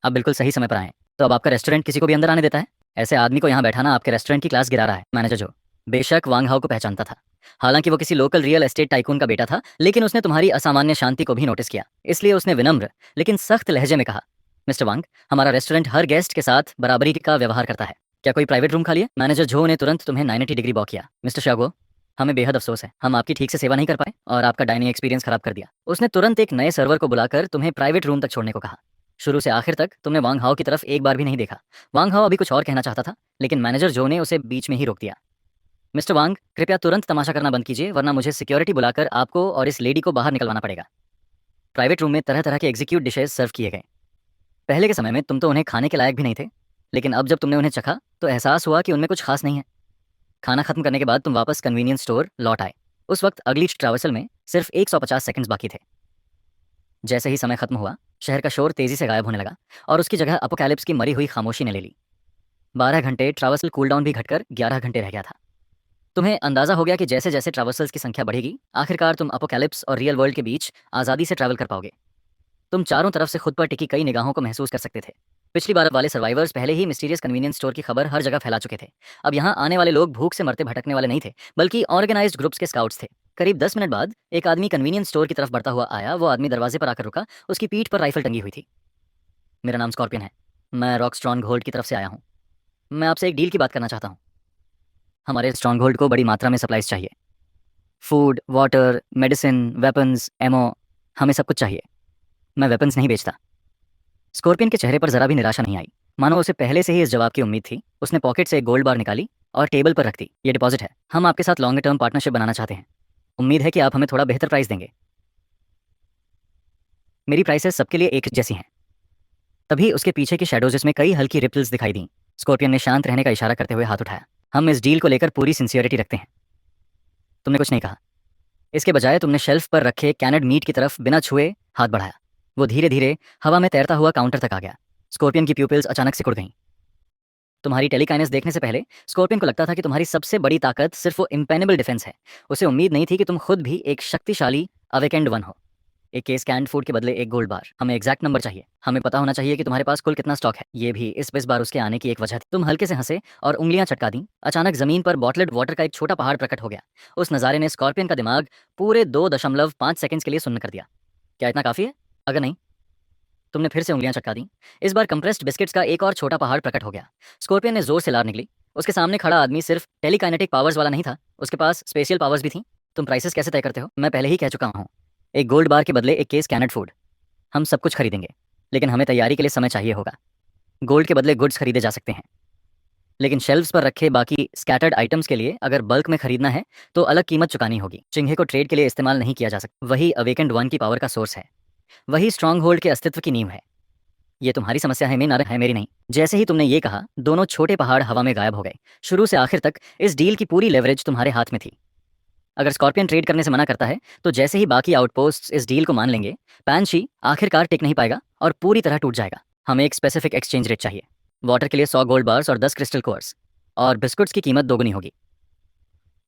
S1: आप बिल्कुल सही समय पर आए। तो अब आपका रेस्टोरेंट किसी को भी अंदर आने देता है? ऐसे आदमी को यहाँ बैठाना आपके रेस्टोरेंट की क्लास गिरा रहा है। मैनेजर जो बेशक वांगहाओ को पहचानता था। हालांकि वो किसी लोकल रियल एस्टेट टाइकून का बेटा था, लेकिन उसने तुम्हारी असामान्य शांति को भी नोटिस किया। इसलिए उसने विनम्र लेकिन सख्त लहजे में कहा, मिस्टर वांग, हमारा रेस्टोरेंट हर गेस्ट के साथ बराबरी का व्यवहार करता है। क्या कोई प्राइवेट रूम खाली है? मैनेजर झो ने तुरंत तुम्हें 90 डिग्री बॉक किया। मिस्टर शागो, हमें बेहद अफसोस है, हम आपकी ठीक से सेवा नहीं कर पाए और आपका डाइनिंग एक्सपीरियंस खराब कर दिया। उसने तुरंत एक नए सर्वर को बुलाकर तुम्हें प्राइवेट रूम तक छोड़ने को कहा। शुरू से आखिर तक तुमने वांग हाओ की तरफ एक बार भी नहीं देखा। वांग हाओ अभी कुछ और कहना चाहता था, लेकिन मैनेजर जो ने उसे बीच में ही रोक दिया। मिस्टर वांग, कृपया तुरंत तमाशा करना बंद कीजिए, वरना मुझे सिक्योरिटी बुलाकर आपको और इस लेडी को बाहर निकलवाना पड़ेगा। प्राइवेट रूम में तरह तरह के एग्जीक्यूट डिशेज सर्व किए गए। पहले के समय में तुम तो उन्हें खाने के लायक भी नहीं थे, लेकिन अब जब तुमने उन्हें चखा तो एहसास हुआ कि उनमें कुछ खास नहीं है। खाना खत्म करने के बाद तुम वापस कन्वीनियंस स्टोर लौट आए। उस वक्त अगली ट्रैवर्सल में सिर्फ 150 सेकंड्स बाकी थे। जैसे ही समय खत्म हुआ, शहर का शोर तेजी से गायब होने लगा और उसकी जगह अपोकैलिप्स की मरी हुई खामोशी ने ले ली। 12 घंटे ट्रैवर्सल कूलडाउन भी घटकर 11 घंटे रह गया था। तुम्हें अंदाजा हो गया कि जैसे जैसे ट्रैवर्सल्स की संख्या बढ़ेगी, आखिरकार तुम अपोकैलिप्स और रियल वर्ल्ड के बीच आज़ादी से ट्रैवल कर पाओगे। तुम चारों तरफ से खुद पर टिकी कई निगाहों को महसूस कर सकते थे। पिछली बार वाले सर्वाइवर्स पहले ही मिस्टीरियस कन्वीनियंस स्टोर की खबर हर जगह फैला चुके थे। अब यहाँ आने वाले लोग भूख से मरते भटकने वाले नहीं थे, बल्कि ऑर्गेनाइज्ड ग्रुप्स के स्काउट्स थे। करीब 10 मिनट बाद एक आदमी कन्वीनियंस स्टोर की तरफ बढ़ता हुआ आया। वो आदमी दरवाजे पर आकर रुका। उसकी पीठ पर राइफल टंगी हुई थी। मेरा नाम स्कॉर्पियन है, मैं रॉक स्ट्रॉन्ग होल्ड की तरफ से आया हूँ। मैं आपसे एक डील की बात करना चाहता हूँ। हमारे स्ट्रॉन्ग होल्ड को बड़ी मात्रा में सप्लाईज चाहिए। Food, water, medicine, weapons, ammo, हमें सब कुछ चाहिए। मैं वेपन्स नहीं बेचता। स्कॉर्पियन के चेहरे पर जरा भी निराशा नहीं आई, मानो उसे पहले से ही इस जवाब की उम्मीद थी। उसने पॉकेट से एक गोल्ड बार निकाली और टेबल पर रख दी। ये डिपॉजिट है, हम आपके साथ लॉन्ग टर्म पार्टनरशिप बनाना चाहते हैं। उम्मीद है कि आप हमें थोड़ा बेहतर प्राइस देंगे। मेरी प्राइसेस सबके लिए एक जैसी हैं। तभी उसके पीछे की शैडोज जिसमें कई हल्की रिपल्स दिखाई दी। स्कॉर्पियन ने शांत रहने का इशारा करते हुए हाथ उठाया। हम इस डील को लेकर पूरी सिंसियरिटी रखते हैं। तुमने कुछ नहीं कहा। इसके बजाय तुमने शेल्फ पर रखे कैनड मीट की तरफ बिना छुए हाथ बढ़ाया। वो धीरे धीरे हवा में तैरता हुआ काउंटर तक आ गया। स्कॉर्पियन की प्यूपिल्स अचानक सिकुड़ गईं। तुम्हारी टेलीकाइनेस देखने से पहले स्कॉर्पियन को लगता था कि तुम्हारी सबसे बड़ी ताकत सिर्फ वो इम्पेनेबल डिफेंस है। उसे उम्मीद नहीं थी कि तुम खुद भी एक शक्तिशाली अवेकेंड वन हो। एक केस कैंड फूड के बदले एक गोल्ड बार। हमें एग्जैक्ट नंबर चाहिए। हमें पता होना चाहिए कि तुम्हारे पास कुल कितना स्टॉक है। ये भी इस बार उसके आने की एक वजह थी। तुम हल्के से हंसे और उंगलियां चटका दी। अचानक जमीन पर बॉटल्ड वाटर का एक छोटा पहाड़ प्रकट हो गया। उस नज़ारे ने स्कॉर्पियन का दिमाग पूरे 2.5 सेकंड्स के लिए सुन्न कर दिया। क्या इतना काफ़ी है? अगर नहीं, तुमने फिर से उंगलियां चटका दी। इस बार कंप्रेस्ड बिस्किट्स का एक और छोटा पहाड़ प्रकट हो गया। स्कॉर्पियन ने जोर से लार निकली। उसके सामने खड़ा आदमी सिर्फ टेलीकाइनेटिक पावर्स वाला नहीं था, उसके पास स्पेशल पावर्स भी थी। तुम प्राइसेस कैसे तय करते हो? मैं पहले ही कह चुका हूँ, एक गोल्ड बार के बदले एक केस कैनड फूड। हम सब कुछ खरीदेंगे, लेकिन हमें तैयारी के लिए समय चाहिए होगा। गोल्ड के बदले गुड्स खरीदे जा सकते हैं, लेकिन शेल्फ्स पर रखे बाकी स्कैटर्ड आइटम्स के लिए अगर बल्क में खरीदना है तो अलग कीमत चुकानी होगी। चिन्हे को ट्रेड के लिए इस्तेमाल नहीं किया जा सकता। वही अवेकेंड वन की पावर का सोर्स है, वही स्ट्रांग होल्ड के अस्तित्व की नींव है। ये तुम्हारी समस्या है, है मेरी नहीं। जैसे ही तुमने ये कहा, दोनों छोटे पहाड़ हवा में गायब हो गए। शुरू से आखिर तक इस डील की पूरी लेवरेज तुम्हारे हाथ में थी। अगर स्कॉर्पियन ट्रेड करने से मना करता है, तो जैसे ही बाकी आउटपोस्ट्स इस डील को मान लेंगे, पैनशी आखिरकार टिक नहीं पाएगा और पूरी तरह टूट जाएगा। हमें एक स्पेसिफिक एक्सचेंज रेट चाहिए। वाटर के लिए 100 गोल्ड बार्स और 10 क्रिस्टल कोर्स, और बिस्कुट्स की कीमत दोगुनी होगी।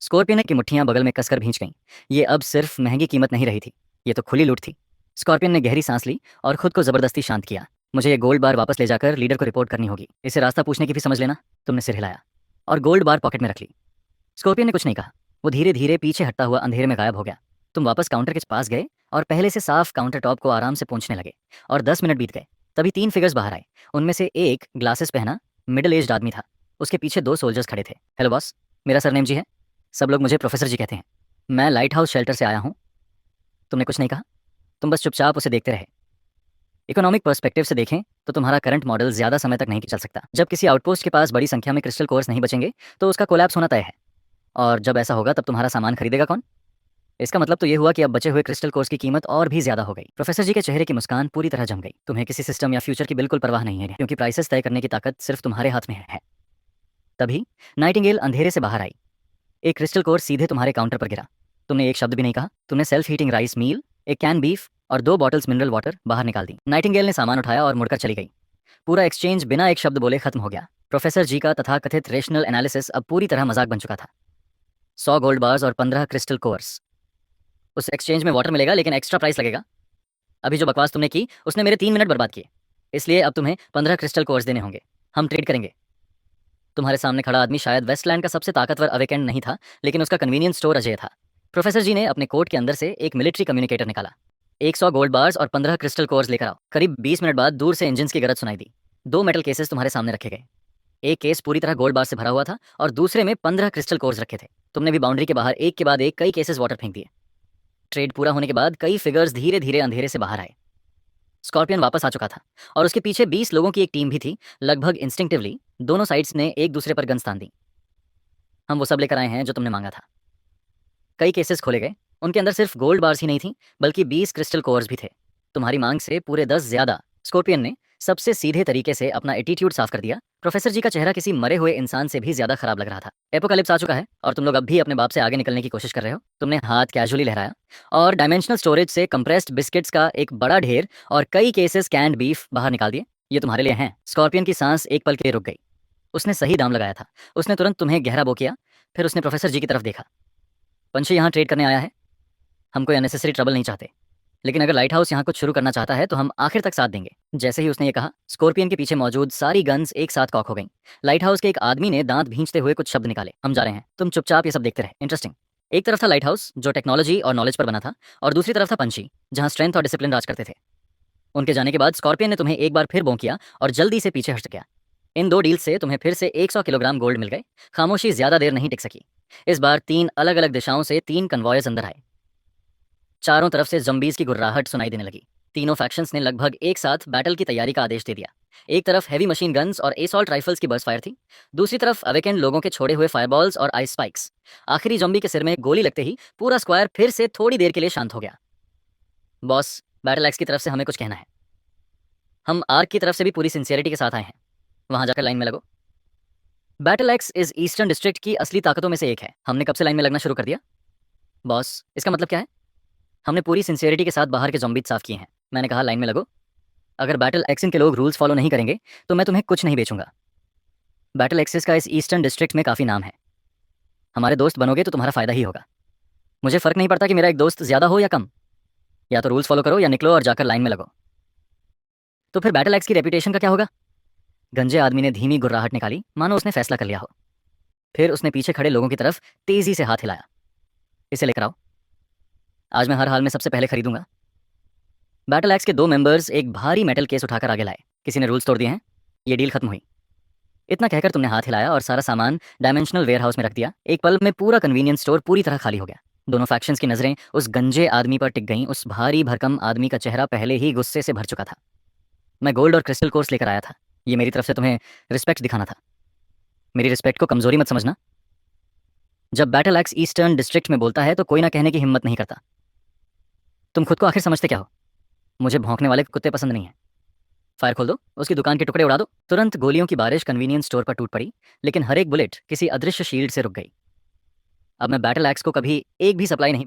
S1: स्कॉर्पियन की मुट्ठियां बगल में कसकर भींच गईं। ये अब सिर्फ महंगी कीमत नहीं रही थी, ये तो खुली लूट थी। स्कॉर्पियन ने गहरी सांस ली और खुद को जबरदस्ती शांत किया। मुझे ये गोल्ड बार वापस ले जाकर लीडर को रिपोर्ट करनी होगी। इसे रास्ता पूछने की भी समझ लेना। तुमने सिर हिलाया और गोल्ड बार पॉकेट में रख ली। स्कॉर्पियन ने कुछ नहीं कहा। वो धीरे धीरे पीछे हटता हुआ अंधेरे में गायब हो गया। तुम वापस काउंटर के पास गए और पहले से साफ काउंटर टॉप को आराम से पोंछने लगे, और 10 मिनट बीत गए। तभी 3 फिगर्स बाहर आए। उनमें से एक ग्लासेस पहना मिडिल एज्ड आदमी था। उसके पीछे 2 सोल्जर्स खड़े थे। हेलो बॉस, मेरा सरनेम जी है। सब लोग मुझे प्रोफेसर जी कहते हैं। मैं लाइट हाउस शेल्टर से आया हूँ। तुमने कुछ नहीं कहा, तुम बस चुपचाप उसे देखते रहे। इकोनॉमिक पर्सपेक्टिव से देखें तो तुम्हारा करंट मॉडल ज़्यादा समय तक नहीं चल सकता। जब किसी आउटपोस्ट के पास बड़ी संख्या में क्रिस्टल कोर्स नहीं बचेंगे तो उसका कोलैप्स होना तय है। और जब ऐसा होगा तब तुम्हारा सामान खरीदेगा कौन? इसका मतलब तो ये हुआ कि अब बचे हुए क्रिस्टल कोर्स की कीमत और भी ज्यादा हो गई। प्रोफेसर जी के चेहरे की मुस्कान पूरी तरह जम गई। तुम्हें किसी सिस्टम या फ्यूचर की बिल्कुल परवाह नहीं है, क्योंकि प्राइसेस तय करने की ताकत सिर्फ तुम्हारे हाथ में है। तभी नाइटिंगेल अंधेरे से बाहर आई। एक क्रिस्टल कोर्स सीधे तुम्हारे काउंटर पर गिरा। तुमने एक शब्द भी नहीं कहा। तुमने सेल्फ हीटिंग राइस मील, एक कैन बीफ और 2 बॉटल्स मिनरल वाटर बाहर निकाल दी। नाइटिंगेल ने सामान उठाया और मुड़कर चली गई। पूरा एक्सचेंज बिना एक शब्द बोले खत्म हो गया। प्रोफेसर जी का तथाकथित रेशनल एनालिसिस अब पूरी तरह मजाक बन चुका था। 100 गोल्ड बार्स और 15 क्रिस्टल कोर्स। उस एक्सचेंज में वाटर मिलेगा, लेकिन एक्स्ट्रा प्राइस लगेगा। अभी जो बकवास तुमने की उसने मेरे 3 मिनट बर्बाद किए, इसलिए अब तुम्हें 15 क्रिस्टल कोर्स देने होंगे। हम ट्रेड करेंगे। तुम्हारे सामने खड़ा आदमी शायद वेस्टलैंड का सबसे ताकतवर अवेकेंड नहीं था, लेकिन उसका कन्वीनियंस स्टोर अजय था। प्रोफेसर जी ने अपने कोट के अंदर से एक मिलिट्री कम्युनिकेटर निकाला। 100 गोल्ड बार्स और 15 क्रिस्टल कोर्स लेकर आओ। करीब 20 मिनट बाद दूर से इंजन की गरज सुनाई दी। 2 मेटल केसेस तुम्हारे सामने रखे गए। एक केस पूरी तरह गोल्ड बार से भरा हुआ था और दूसरे में 15 क्रिस्टल कोर्स रखे थे। तुमने भी बाउंड्री के बाहर एक के बाद एक कई केसेस वाटर फेंक दिए। ट्रेड पूरा होने के बाद कई फिगर्स धीरे धीरे अंधेरे से बाहर आए। स्कॉर्पियन वापस आ चुका था और उसके पीछे 20 लोगों की एक टीम भी थी। लगभग इंस्टिंक्टिवली दोनों साइड्स ने एक दूसरे पर गन्स तान दी। हम वो सब लेकर आए हैं जो तुमने मांगा था। कई केसेस खोले गए। उनके अंदर सिर्फ गोल्ड बार्स ही नहीं थी, बल्कि 20 क्रिस्टल कोर्स भी थे। तुम्हारी मांग से पूरे 10 ज्यादा। स्कॉर्पियन ने सबसे सीधे तरीके से अपना एटीट्यूड साफ कर दिया। प्रोफेसर जी का चेहरा किसी मरे हुए इंसान से भी ज्यादा खराब लग रहा था। एपोकलिप्स आ चुका है और तुम लोग अब भी अपने बाप से आगे निकलने की कोशिश कर रहे हो। तुमने हाथ कैजुअली लहराया और डायमेंशनल स्टोरेज से कंप्रेस्ड बिस्किट्स का एक बड़ा ढेर और कई केसेस कैंड बीफ बाहर निकाल दिए। ये तुम्हारे लिए हैं। स्कॉर्पियन की सांस एक पल के लिए रुक गई। उसने सही दाम लगाया था। उसने तुरंत तुम्हें गहरा बो किया। फिर उसने प्रोफेसर जी की तरफ देखा। पंछी यहाँ ट्रेड करने आया है। हम कोई अननेसेसरी ट्रबल नहीं चाहते, लेकिन अगर लाइट हाउस यहाँ कुछ शुरू करना चाहता है तो हम आखिर तक साथ देंगे। जैसे ही उसने ये कहा, स्कॉर्पियन के पीछे मौजूद सारी गन्स एक साथ कॉक हो गईं। लाइट हाउस के एक आदमी ने दांत भींचते हुए कुछ शब्द निकाले। हम जा रहे हैं। तुम चुपचाप ये सब देखते रहे। इंटरेस्टिंग। एक तरफ था लाइट हाउस जो टेक्नोलॉजी और नॉलेज पर बना था, और दूसरी तरफ था पंछी जहाँ स्ट्रेंथ और डिसिप्लिन राज करते थे। उनके जाने के बाद स्कॉर्पियन ने तुम्हें एक बार फिर बों किया और जल्दी से पीछे हट गया। इन 2 डील से तुम्हें फिर से 100 किलोग्राम गोल्ड मिल गए। खामोशी ज्यादा देर नहीं टिक सकी। इस बार 3 अलग अलग दिशाओं से 3 कन्वॉयर्स अंदर आए। चारों तरफ से जम्बीज की गुर्राहट सुनाई देने लगी। तीनों फैक्शंस ने लगभग एक साथ बैटल की तैयारी का आदेश दे दिया। एक तरफ हैवी मशीन गन्स और एसॉल्ट राइफल्स की बर्स्ट फायर थी। दूसरी तरफ अवेकेंड लोगों के छोड़े हुए फायरबॉल्स और आइस स्पाइक्स। आखिरी जम्बी के सिर में गोली लगते ही पूरा स्क्वायर फिर से थोड़ी देर के लिए शांत हो गया। बॉस, बैटल एक्स की तरफ से हमें कुछ कहना है। हम आर्क की तरफ से भी पूरी सिंसियरिटी के साथ आए हैं। वहां जाकर लाइन में लगो। Battle x is eastern district की असली ताकतों में से एक है। हमने कब से लाइन में लगना शुरू कर दिया? बॉस, इसका मतलब क्या है? हमने पूरी सिंसियरिटी के साथ बाहर के ज़ॉम्बीज़ साफ किए हैं। मैंने कहा लाइन में लगो। अगर बैटल एक्सिन के लोग रूल्स फॉलो नहीं करेंगे तो मैं तुम्हें कुछ नहीं बेचूंगा। बैटल एक्सिस का इस ईस्टर्न डिस्ट्रिक्ट में काफ़ी नाम है। हमारे दोस्त बनोगे तो तुम्हारा फ़ायदा ही होगा। मुझे फ़र्क नहीं पड़ता कि मेरा एक दोस्त ज़्यादा हो या कम। या तो रूल्स फॉलो करो या निकलो और जाकर लाइन में लगो। तो फिर बैटल एक्स की रेपुटेशन का क्या होगा? गंजे आदमी ने धीमी गुर्राहट निकाली, मानो उसने फैसला कर लिया हो। फिर उसने पीछे खड़े लोगों की तरफ तेज़ी से हाथ हिलाया। इसे लेकर आओ। आज मैं हर हाल में सबसे पहले खरीदूंगा। बैटल एक्स के 2 मेंबर्स एक भारी मेटल केस उठाकर आगे लाए। किसी ने रूल्स तोड़ दिए हैं। ये डील खत्म हुई। इतना कहकर तुमने हाथ हिलाया और सारा सामान डायमेंशनल वेयरहाउस में रख दिया। एक पल में पूरा कन्वीनियंस स्टोर पूरी तरह खाली हो गया। दोनों फैक्शंस की नजरें उस गंजे आदमी पर टिक गईं। उस भारी भरकम आदमी का चेहरा पहले ही गुस्से से भर चुका था। मैं गोल्ड और क्रिस्टल कोर्स लेकर आया था। ये मेरी तरफ से तुम्हें रिस्पेक्ट दिखाना था। मेरी रिस्पेक्ट को कमजोरी मत समझना। जब बैटल एक्स ईस्टर्न डिस्ट्रिक्ट में बोलता है तो कोई ना कहने की हिम्मत नहीं करता। तुम खुद को आखिर समझते क्या हो? मुझे भौंकने वाले कुत्ते पसंद नहीं है। फायर खोल दो, उसकी दुकान के टुकड़े उड़ा दो। तुरंत गोलियों की बारिश कन्वीनियंस स्टोर पर टूट पड़ी, लेकिन हर एक बुलेट किसी अदृश्य शील्ड से रुक गई। अब मैं बैटल एक्स को कभी एक भी सप्लाई नहीं